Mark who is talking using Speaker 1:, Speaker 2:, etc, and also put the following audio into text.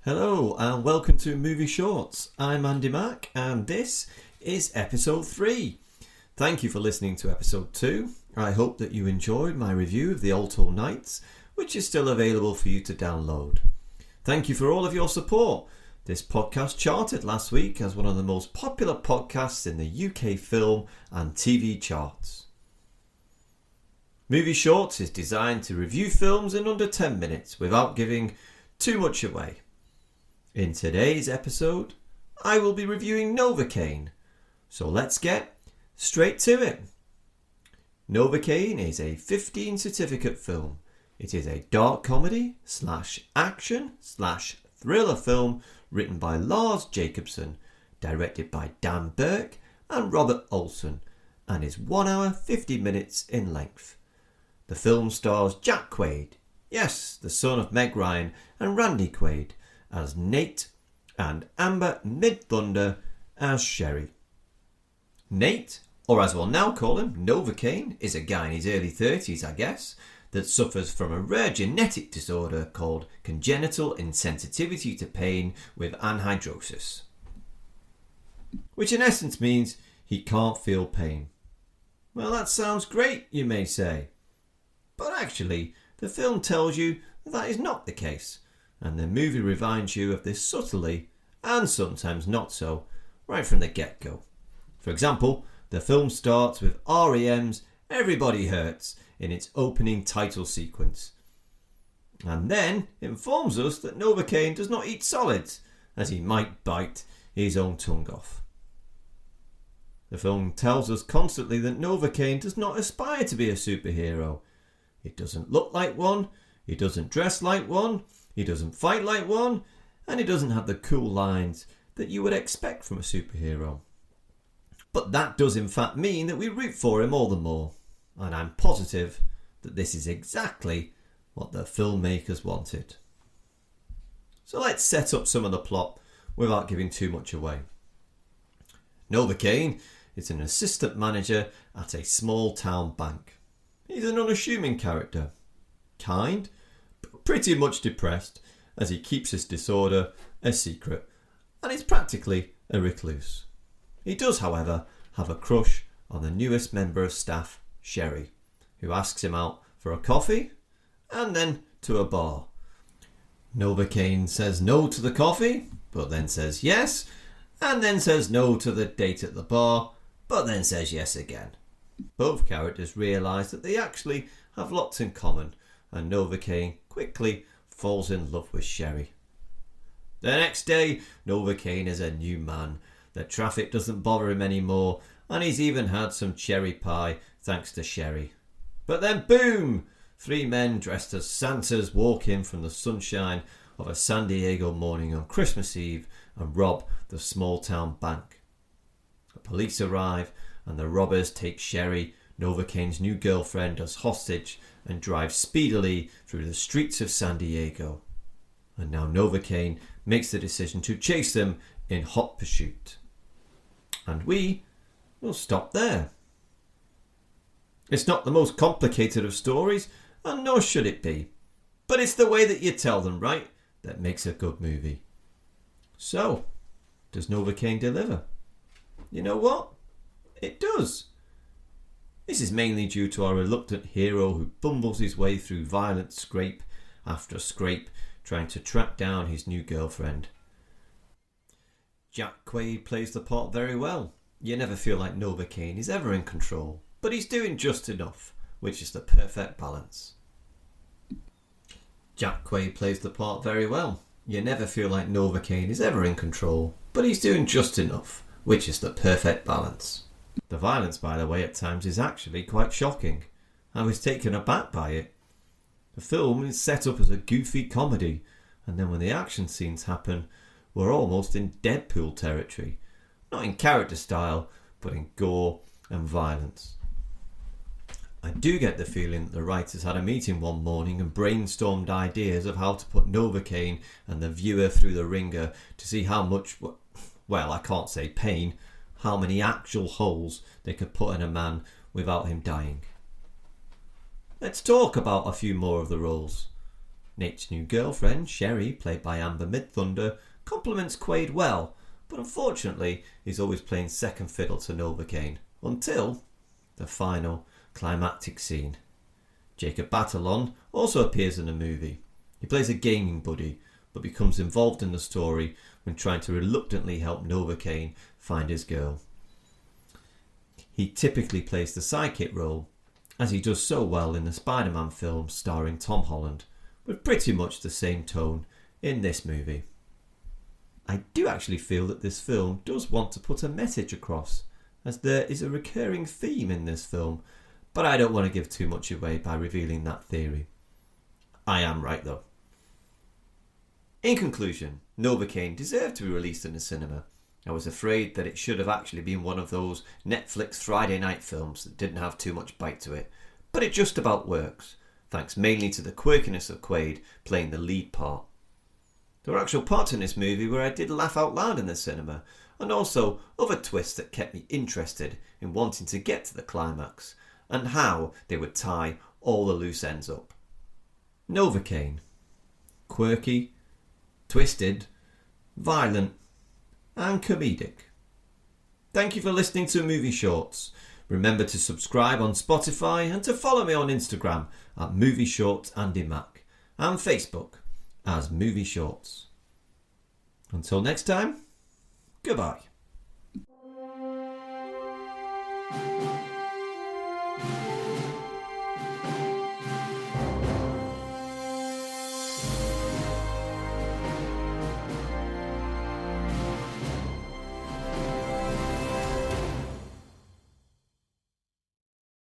Speaker 1: Hello and welcome to Movie Shorts. I'm Andy Mack and this is episode 3. Thank you for listening to episode 2. I hope that you enjoyed my review of The Alto Nights, which is still available for you to download. Thank you for all of your support. This podcast charted last week as one of the most popular podcasts in the UK film and TV charts. Movie Shorts is designed to review films in under 10 minutes without giving too much away. In today's episode, I will be reviewing Novocaine, so let's get straight to it. Novocaine is a 15 certificate film. It is a dark comedy / action / thriller film written by Lars Jacobsen, directed by Berk and Robert Olsen, and is 1 hour 50 minutes in length. The film stars Jack Quaid, yes, the son of Meg Ryan and Randy Quaid, as Nate, and Amber Mid-Thunder as Sherry. Nate, or as we'll now call him, Novocaine, is a guy in his early 30s, I guess, that suffers from a rare genetic disorder called congenital insensitivity to pain with anhidrosis, which in essence means he can't feel pain. Well, that sounds great, you may say, but actually the film tells you that is not the case. And the movie reminds you of this subtly, and sometimes not so, right from the get-go. For example, the film starts with R.E.M's Everybody Hurts in its opening title sequence. And then informs us that Novocaine does not eat solids, as he might bite his own tongue off. The film tells us constantly that Novocaine does not aspire to be a superhero. He doesn't look like one, he doesn't dress like one, he doesn't fight like one, and he doesn't have the cool lines that you would expect from a superhero. But that does in fact mean that we root for him all the more, and I'm positive that this is exactly what the filmmakers wanted. So let's set up some of the plot without giving too much away. Novocaine is an assistant manager at a small town bank. He's an unassuming character, kind, pretty much depressed as he keeps his disorder a secret, and is practically a recluse. He does, however, have a crush on the newest member of staff, Sherry, who asks him out for a coffee and then to a bar. Novocaine says no to the coffee, but then says yes, and then says no to the date at the bar, but then says yes again. Both characters realise that they actually have lots in common, and Novocaine quickly falls in love with Sherry. The next day, Novocaine is a new man. The traffic doesn't bother him anymore, and he's even had some cherry pie thanks to Sherry. But then boom! 3 men dressed as Santas walk in from the sunshine of a San Diego morning on Christmas Eve and rob the small town bank. The police arrive and the robbers take Sherry, Novocaine's new girlfriend, as hostage and drive speedily through the streets of San Diego. And now Novocaine makes the decision to chase them in hot pursuit. And we will stop there. It's not the most complicated of stories, and nor should it be. But it's the way that you tell them, right, that makes a good movie. So, does Novocaine deliver? You know what? It does. This is mainly due to our reluctant hero who bumbles his way through violent scrape after scrape trying to track down his new girlfriend. Jack Quaid plays the part very well. You never feel like Novocaine is ever in control, but he's doing just enough, which is the perfect balance. Jack Quaid plays the part very well. You never feel like Novocaine is ever in control, but he's doing just enough, which is the perfect balance. The violence, by the way, at times is actually quite shocking. I was taken aback by it. The film is set up as a goofy comedy, and then when the action scenes happen, we're almost in Deadpool territory. Not in character style, but in gore and violence. I do get the feeling that the writers had a meeting one morning and brainstormed ideas of how to put Novocaine and the viewer through the ringer to see how much, well, I can't say pain, how many actual holes they could put in a man without him dying. Let's talk about a few more of the roles. Nate's new girlfriend, Sherry, played by Amber Midthunder, compliments Quaid well, but unfortunately he's always playing second fiddle to Novocaine, until the final climactic scene. Jacob Batalon also appears in the movie. He plays a gaming buddy, but becomes involved in the story when trying to reluctantly help Novocaine find his girl. He typically plays the sidekick role, as he does so well in the Spider-Man films starring Tom Holland, with pretty much the same tone in this movie. I do actually feel that this film does want to put a message across, as there is a recurring theme in this film, but I don't want to give too much away by revealing that theory. I am right though. In conclusion, Novocaine deserved to be released in the cinema. I was afraid that it should have actually been one of those Netflix Friday night films that didn't have too much bite to it, but it just about works, thanks mainly to the quirkiness of Quaid playing the lead part. There were actual parts in this movie where I did laugh out loud in the cinema, and also other twists that kept me interested in wanting to get to the climax, and how they would tie all the loose ends up. Novocaine. Quirky, twisted, violent, and comedic. Thank you for listening to Movie Shorts. Remember to subscribe on Spotify and to follow me on Instagram at Movie Shorts Andy Mac and Facebook as Movie Shorts. Until next time, goodbye.